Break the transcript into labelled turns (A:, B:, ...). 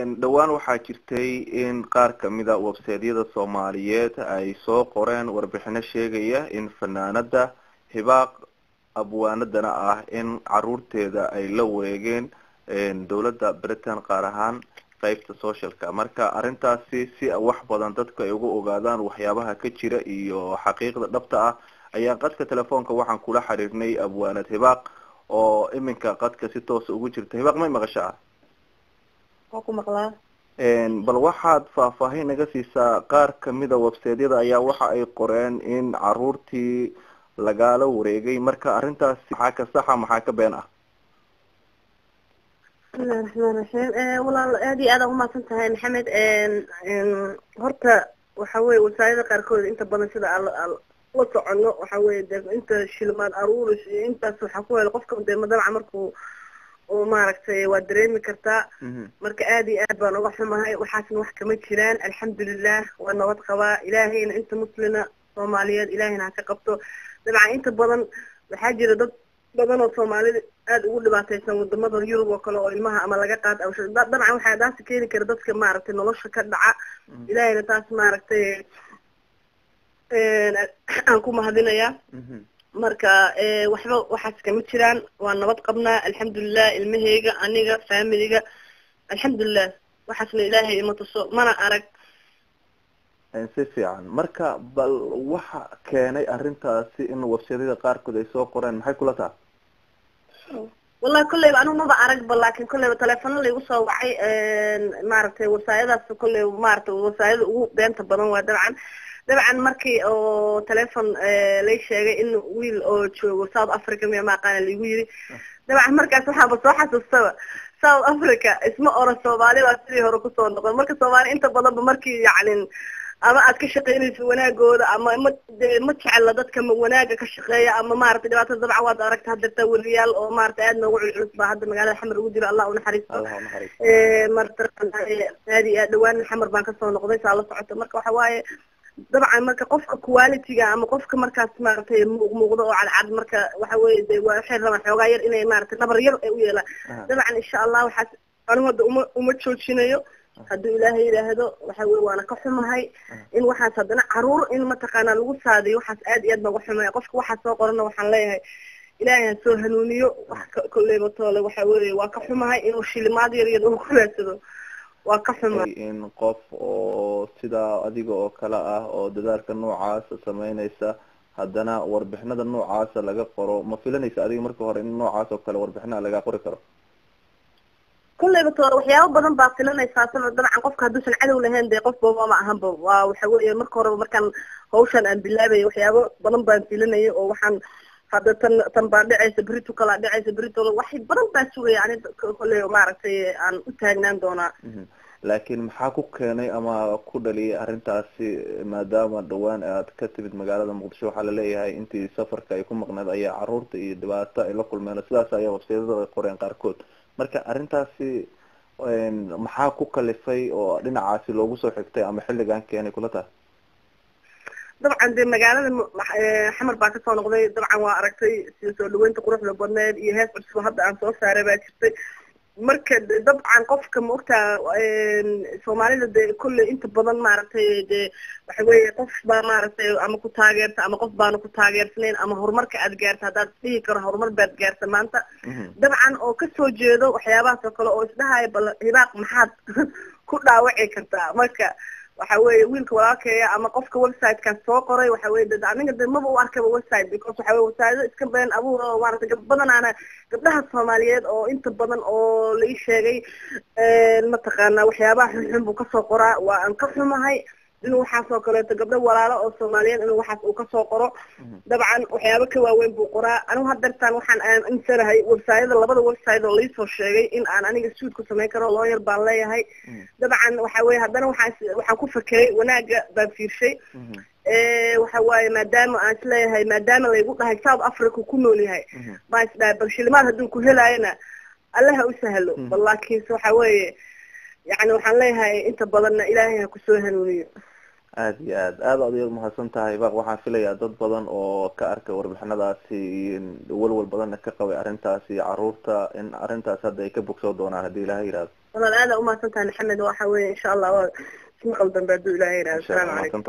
A: dhawaan waxaa jirtay in qaar kamida website-yada Soomaaliyeed ay soo qoreen warbixino sheegaya in fanaanada Hibaaq abwaanadana ah in caruurteeda ay la wareegeen dawladda Britain qaar ahaan qaybta socialka marka arintaasi si wax badan dadku ay ugu ogaadaan waxyaabaha ka jira iyo xaqiiqda dhabta ah ayaa qadka telefoonka waxaan kula xiriirnay abwaanad Hibaaq oo iminka qadka si toos ugu jirta. Hibaaq ma maqashaa? bal waxaad faahfaahin naga siisaa qaar kamida website-yada ayaa waxa ay qoreen in caruurtii lagala wareegay marka arintaas maxaa ka saxa maxaa ka been ah?
B: walaal aad iyo aad u mahadsan tahay maxamed. horta waxa weeye wasaayada qaarkood inta badan sida la socono waxa weeye inta shilmaad aruuris iyo intaas waxa ku helo qofka dabcan markuu oo maaragtay waa dareemi kartaa marka aad iyo aad baan uga xumahay waxaasna wax kama jiraan alxamdulilah waa nabad qabaa ilaahayna inta muslina Soomaaliyeed ilaahayna ka qabto dabcan inta badan waxaa jira dad badan oo Soomaalida aad ugu dhibaataysan wadamada Yurub oo kale oo ilmaha ama laga qaad aw dabcan waxa daas keeni kara dadka maaragtay nolosha ka dhaca ilaahayna taas maaragtay aan ku mahadinaya marka waxba waxaas kama jiraan waa nabad qabnaa alxamdulilah ilmahayga aniga familiga alxamdulilah waxaasna ilaahay ima tuso mana arag
A: si fiican marka bal waxa keenay arintaasi in website-yada qaarkood ay soo qoreen maxay kula tahay?
B: wallahi kullayba anu maba arag laakiin kullayba telefoon la igu soo wacay maaragtay wasaayadaas kullayba maaragtay wasaayada ugu beenta badan waa dabcan markii oo telefoon lay sheegay in wiil oo joogo South Africa ma aqaan la igu yiri dabcan markaas waxaaba soo xasuustaba South Africa isma ora Soomaali waa sidii hore ku soo noqon marka Soomaali inta badan markii yacni ama aad ka shaqeynayso wanaagooda ama ma jecel dadka wanaaga ka shaqeeya ama maaragtay dhibaatada dabcan waad aragtaa hadda wariyaal oo maaragtay aad noogu culculus baa hadda magaalada Xamar ugu jira Allah u naxariisto marka aad iyo aad dhawaan Xamar baan ka soo noqday saa la socoto marka waxa waaye dabcan marka qofka quality-ga ama qofka markaas maaragtay muuqdo oo cadcad marka waxa weeye waa waxay rabaan xoogaa yar inay maaragtay nabar yar ay u yeelaan dabcan insha Allah waxaas anigu hadda uma joojinayo hadduu ilaahay yiraahdo waxa weeye waana ka xumahay in waxaas haddana caruur in mataqaanaa lagu saadiyo waxaas aad iyo aad baan uga xumahay qofka waxaas soo qorana waxaan leeyahay ilaahay ha soo hanuuniyo wax kolleyba toole waxa weeye waa ka xumahay inuu shilimaad yar yar uu ku raadsado waa ka xumahay
A: in qof oo sida adiga oo kala ah oo dadaalka noocaas sameynaysa haddana warbixinada noocaas laga qoro ma filanaysa adiga marka hore in noocaas oo kale warbixinaha laga qori karo?
B: kullayba toor waxyaabo badan baa filanaysaa dabcan qofka hadduusan cadow lahayn dee qof booba ma ahanba waa waxa weeye marka hore markaan hawshan aan bilaabay waxyaabo badan baan filanayay oo waxaan hadda tan baa dhacaysa berito kala dhacaysa berito wax badan baa sugaya yani kullay maaragtay aan u taagnaan doonaa
A: laakiin maxaa ku keenay ama ku dhaliyay arintaasi maadaama dhawaan aad ka timid magaalada Muqdisho waxa la leeyahay intii safarka ay ku maqnayd ayaa caruurta iyo dhibaato ay la kulmeen sidaas ayaa website-yada ay qoreen qaarkood marka arintaasi maxaa ku kalifay oo dhinacaasi loogu soo xigtay ama xilligan keenay kula tahay?
B: dabcan de magaalada Xamar baa ka soo noqday dabcan waa aragtay sida soo dhaweynta quruxda badneed iyo hees cusub hadda aan soo saaray baa jirtay marka dabcan qofka ma ogtaa Soomaalida de kulli inta badan maaragtay de waxa weeye qof baa maaragtay ama ku taageerta ama qof baana ku taageersanayn ama horumarka aad gaarto haddaad dhihi karo horumar baad gaarta maanta dabcan oo ka soo jeedo waxyaabahaas oo kale oo isdhahay bal Hibaaq maxaad ku dhaawaci kartaa marka waxa weeye wiilka walaalkeeya ama qofka website-ka soo qoray waxa weeye dad aniga maba u arkaba website because waxa weeye wasaayada iska been abuur oo maaragtay badanaana gabdhaha Soomaaliyeed oo inta badan oo la ii sheegay mataqaanaa waxyaabaha xun buu ka soo qoraa waa aan ka xumahay inuu waxaas oo kaleeto gabdho walaalo oo Soomaaliyeed inuu waxaas uu ka soo qoro dabcan waxyaabo ka waaweyn buu qoraa anigu haddartaan waxaan aaminsanahay website-yada labada website oo la soo sheegay in aan aniga suud ku sameyn karo lawyer baan leeyahay dabcan waxa weeye haddana waxaan ku fakiray wanaaga baan fiirshay waxa waaye maadaama aan isleeyahay maadaama laygu dhahay South Africa ku nool yahay baan isdhahay bal shilimaad hadduu ku helaayana Allah ha u sahlo laakiin waxa weeye يعني waxaan leeyahay inta badan ilaahay ha ku soo hanuuniyo
A: aad iyo aad adiga mahadsan tahay baaq. waxaan filayaa dad badan oo ka arkay warbixinadaasi walwal badanna ka qabay arrintaasi caruurta in arrintaas hadda ay ka bogsoo doonaan haddii ilaahay yiraahdo.
B: walaal aad u mahadsan tahay maxamed waxa weeye insha Allah waa isma qaldan baadu ilaahay yiraahdo. Assalaamu calaykum.